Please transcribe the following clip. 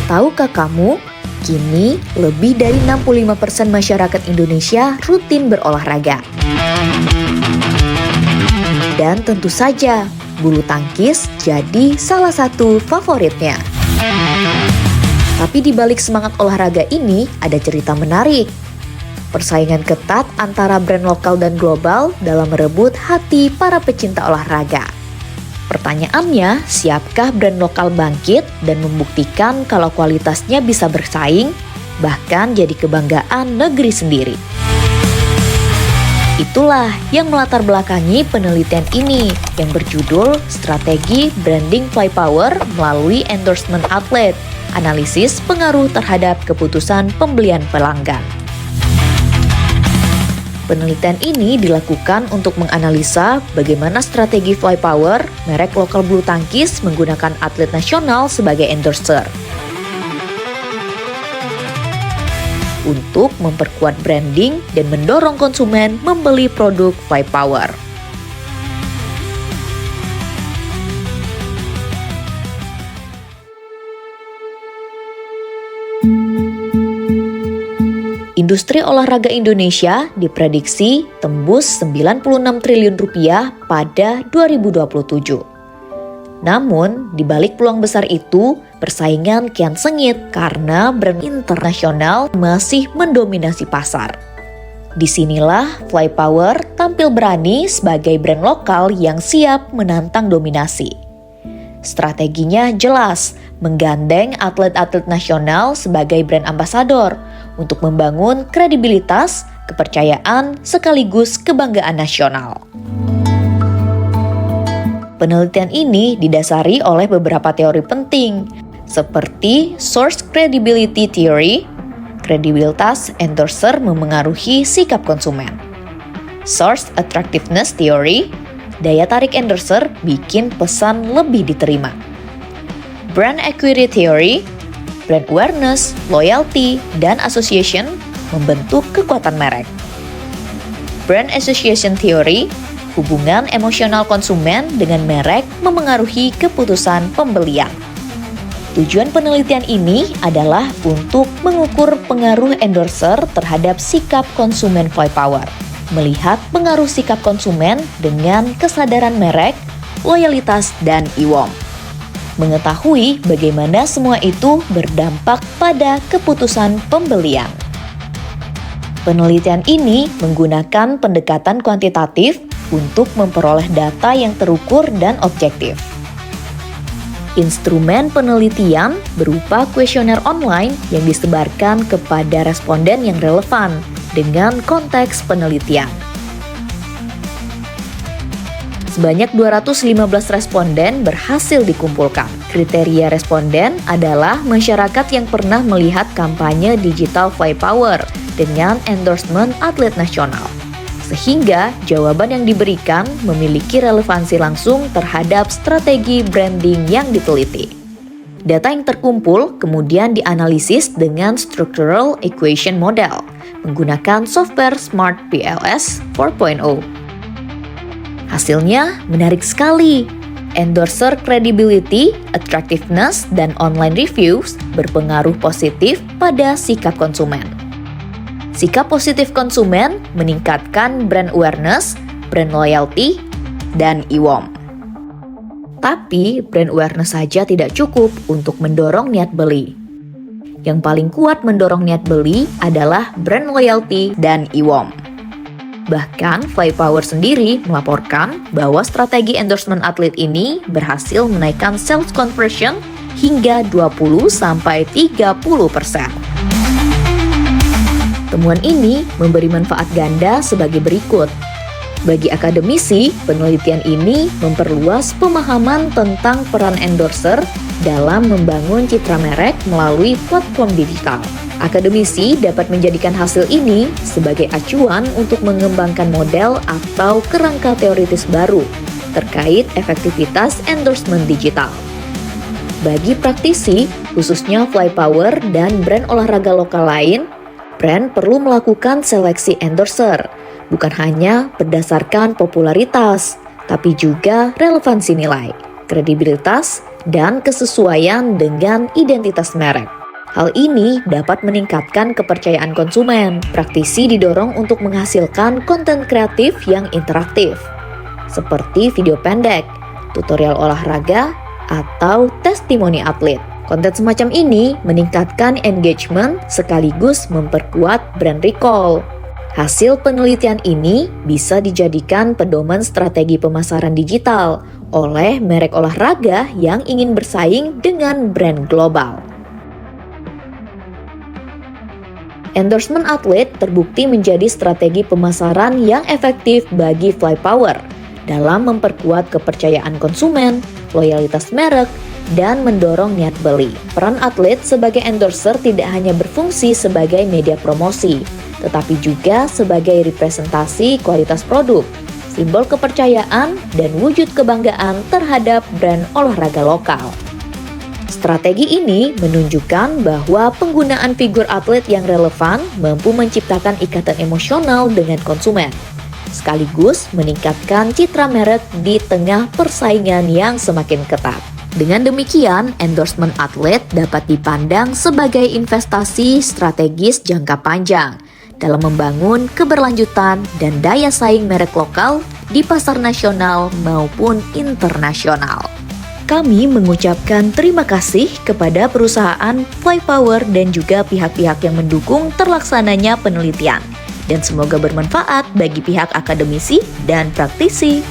Tahukah kamu, kini lebih dari 65% masyarakat Indonesia rutin berolahraga. Dan tentu saja, bulu tangkis jadi salah satu favoritnya. Tapi di balik semangat olahraga ini ada cerita menarik. Persaingan ketat antara brand lokal dan global dalam merebut hati para pecinta olahraga. Pertanyaannya, siapkah brand lokal bangkit dan membuktikan kalau kualitasnya bisa bersaing, bahkan jadi kebanggaan negeri sendiri? Itulah yang melatar belakangi penelitian ini yang berjudul Strategi Branding Flypower melalui Endorsement Atlet, Analisis Pengaruh Terhadap Keputusan Pembelian Pelanggan. Penelitian ini dilakukan untuk menganalisa bagaimana strategi Flypower, merek lokal bulu tangkis, menggunakan atlet nasional sebagai endorser untuk memperkuat branding dan mendorong konsumen membeli produk Flypower. Industri olahraga Indonesia diprediksi tembus 96 triliun rupiah pada 2027. Namun, di balik peluang besar itu, persaingan kian sengit karena brand internasional masih mendominasi pasar. Disinilah Flypower tampil berani sebagai brand lokal yang siap menantang dominasi. Strateginya jelas, menggandeng atlet-atlet nasional sebagai brand ambasador untuk membangun kredibilitas, kepercayaan, sekaligus kebanggaan nasional. Penelitian ini didasari oleh beberapa teori penting, seperti Source Credibility Theory, kredibilitas endorser memengaruhi sikap konsumen. Source Attractiveness Theory, daya tarik endorser bikin pesan lebih diterima. Brand Equity Theory, brand awareness, loyalty, dan association membentuk kekuatan merek. Brand Association Theory, hubungan emosional konsumen dengan merek memengaruhi keputusan pembelian. Tujuan penelitian ini adalah untuk mengukur pengaruh endorser terhadap sikap konsumen Flypower, melihat pengaruh sikap konsumen dengan kesadaran merek, loyalitas, dan IWOM. Mengetahui bagaimana semua itu berdampak pada keputusan pembelian. Penelitian ini menggunakan pendekatan kuantitatif untuk memperoleh data yang terukur dan objektif. Instrumen penelitian berupa kuesioner online yang disebarkan kepada responden yang relevan dengan konteks penelitian. Sebanyak 215 responden berhasil dikumpulkan. Kriteria responden adalah masyarakat yang pernah melihat kampanye digital Flypower dengan endorsement atlet nasional. Sehingga jawaban yang diberikan memiliki relevansi langsung terhadap strategi branding yang diteliti. Data yang terkumpul kemudian dianalisis dengan Structural Equation Model menggunakan software Smart PLS 4.0. Hasilnya menarik sekali. Endorser credibility, attractiveness, dan online reviews berpengaruh positif pada sikap konsumen. Sikap positif konsumen meningkatkan brand awareness, brand loyalty, dan IWOM. Tapi brand awareness saja tidak cukup untuk mendorong niat beli. Yang paling kuat mendorong niat beli adalah brand loyalty dan IWOM. Bahkan Flypower sendiri melaporkan bahwa strategi endorsement atlet ini berhasil menaikkan sales conversion hingga 20-30%. Temuan ini memberi manfaat ganda sebagai berikut. Bagi akademisi, penelitian ini memperluas pemahaman tentang peran endorser dalam membangun citra merek melalui platform digital. Akademisi dapat menjadikan hasil ini sebagai acuan untuk mengembangkan model atau kerangka teoritis baru terkait efektivitas endorsement digital. Bagi praktisi, khususnya Flypower dan brand olahraga lokal lain, brand perlu melakukan seleksi endorser, bukan hanya berdasarkan popularitas, tapi juga relevansi nilai, kredibilitas, dan kesesuaian dengan identitas merek. Hal ini dapat meningkatkan kepercayaan konsumen. Praktisi didorong untuk menghasilkan konten kreatif yang interaktif, seperti video pendek, tutorial olahraga, atau testimoni atlet. Konten semacam ini meningkatkan engagement sekaligus memperkuat brand recall. Hasil penelitian ini bisa dijadikan pedoman strategi pemasaran digital oleh merek olahraga yang ingin bersaing dengan brand global. Endorsement atlet terbukti menjadi strategi pemasaran yang efektif bagi Flypower dalam memperkuat kepercayaan konsumen, loyalitas merek, dan mendorong niat beli. Peran atlet sebagai endorser tidak hanya berfungsi sebagai media promosi, tetapi juga sebagai representasi kualitas produk, simbol kepercayaan, dan wujud kebanggaan terhadap brand olahraga lokal. Strategi ini menunjukkan bahwa penggunaan figur atlet yang relevan mampu menciptakan ikatan emosional dengan konsumen, sekaligus meningkatkan citra merek di tengah persaingan yang semakin ketat. Dengan demikian, endorsement atlet dapat dipandang sebagai investasi strategis jangka panjang dalam membangun keberlanjutan dan daya saing merek lokal di pasar nasional maupun internasional. Kami mengucapkan terima kasih kepada perusahaan Flypower dan juga pihak-pihak yang mendukung terlaksananya penelitian. Dan semoga bermanfaat bagi pihak akademisi dan praktisi.